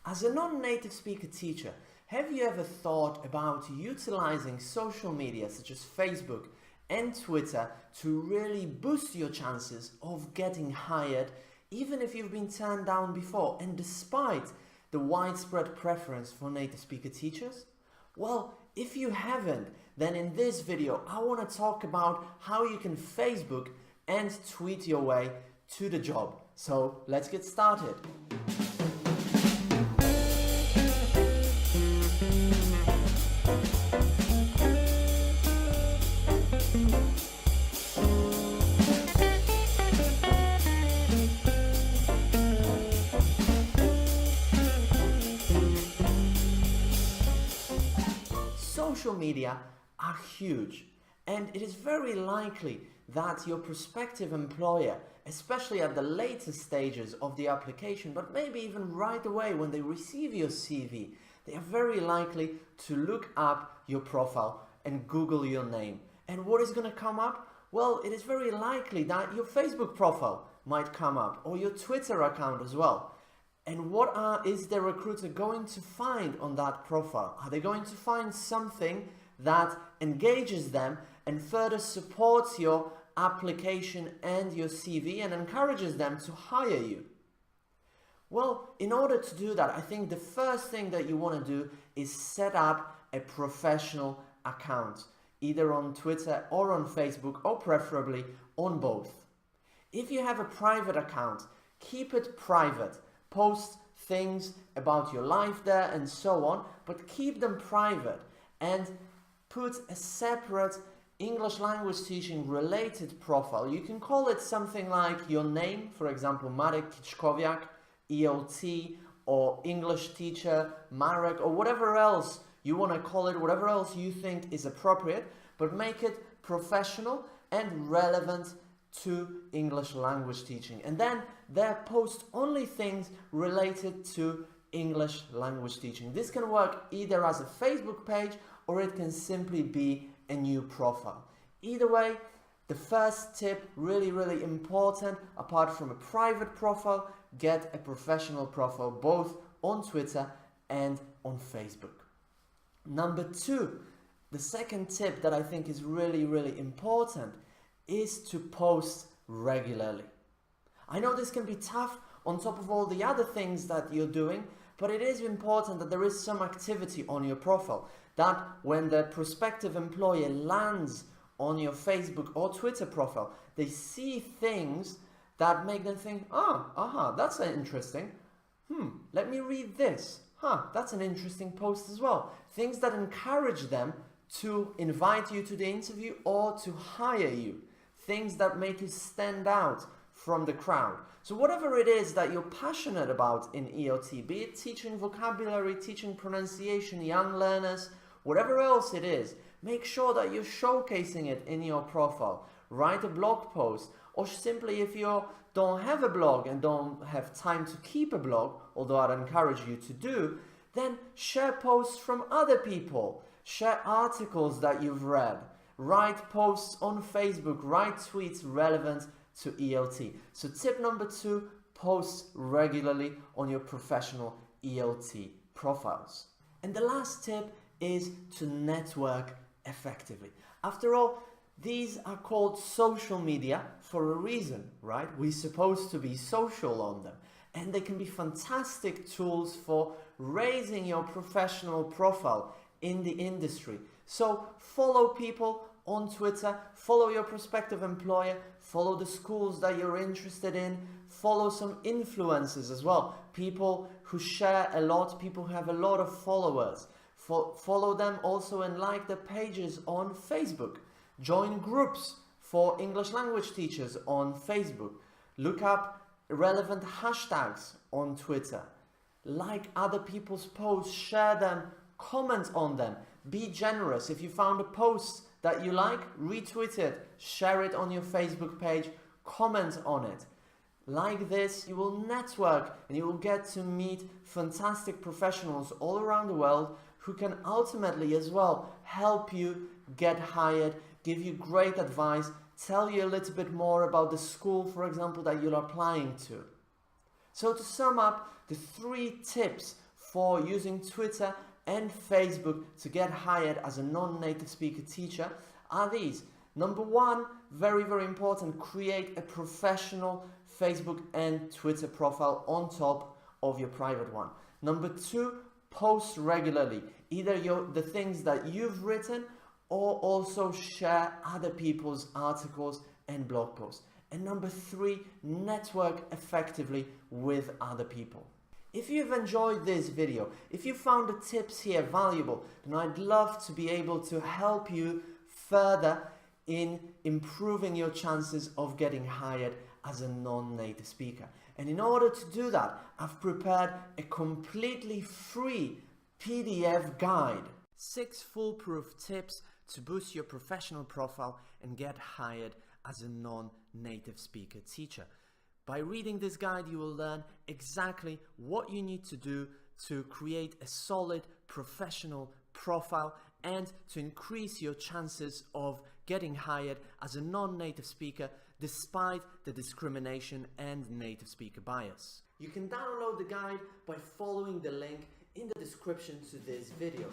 As a non-native speaker teacher, have you ever thought about utilizing social media such as Facebook and Twitter to really boost your chances of getting hired, even if you've been turned down before and despite the widespread preference for native speaker teachers? Well, if you haven't, then in this video I want to talk about how you can Facebook and tweet your way to the job. So let's get started. Social media are huge, and it is very likely that your prospective employer, especially at the later stages of the application, but maybe even right away when they receive your CV, they are very likely to look up your profile and Google your name. And what is going to come up? Well, it is very likely that your Facebook profile might come up, or your Twitter account as well. And what is the recruiter going to find on that profile? Are they going to find something that engages them and further supports your application and your CV and encourages them to hire you? Well, in order to do that, I think the first thing that you want to do is set up a professional account, either on Twitter or on Facebook, or preferably on both. If you have a private account, keep it private. Post things about your life there and so on, but keep them private and put a separate English language teaching related profile. You can call it something like your name, for example, Marek Kiczkowiak, EOT, or English teacher, Marek, or whatever else you want to call it, whatever else you think is appropriate, but make it professional and relevant to English language teaching. And then there post only things related to English language teaching. This can work either as a Facebook page or it can simply be a new profile. Either way, the first tip, really important, apart from a private profile, get a professional profile both on Twitter and on Facebook. Number two, the second tip that I think is really important is to post regularly. I know this can be tough on top of all the other things that you're doing, but it is important that there is some activity on your profile, that when the prospective employer lands on your Facebook or Twitter profile, they see things that make them think, that's interesting. Let me read this. That's an interesting post as well. Things that encourage them to invite you to the interview or to hire you. Things that make you stand out from the crowd. So whatever it is that you're passionate about in EOT, be it teaching vocabulary, teaching pronunciation, young learners, whatever else it is, make sure that you're showcasing it in your profile. Write a blog post, or simply if you don't have a blog and don't have time to keep a blog, although I'd encourage you to do, then share posts from other people. Share articles that you've read. Write posts on Facebook, write tweets relevant to ELT. So tip number two, post regularly on your professional ELT profiles. And the last tip is to network effectively. After all, these are called social media for a reason, right? We're supposed to be social on them. And they can be fantastic tools for raising your professional profile in the industry. So follow people on Twitter, follow your prospective employer, follow the schools that you're interested in, follow some influencers as well, people who share a lot, people who have a lot of followers. Follow them also and like their pages on Facebook. Join groups for English language teachers on Facebook. Look up relevant hashtags on Twitter. Like other people's posts, share them, comment on them. Be generous. If you found a post that you like, retweet it, share it on your Facebook page, comment on it. Like this, you will network and you will get to meet fantastic professionals all around the world who can ultimately as well help you get hired, give you great advice, tell you a little bit more about the school, for example, that you're applying to. So to sum up, the 3 tips for using Twitter and Facebook to get hired as a non-native speaker teacher are these. Number one, very, very important, create a professional Facebook and Twitter profile on top of your private one. Number two, post regularly, either the things that you've written or also share other people's articles and blog posts. And number three, network effectively with other people. If you've enjoyed this video, if you found the tips here valuable, then I'd love to be able to help you further in improving your chances of getting hired as a non-native speaker. And in order to do that, I've prepared a completely free PDF guide. 6 foolproof tips to boost your professional profile and get hired as a non-native speaker teacher. By reading this guide, you will learn exactly what you need to do to create a solid professional profile and to increase your chances of getting hired as a non-native speaker despite the discrimination and native speaker bias. You can download the guide by following the link in the description to this video.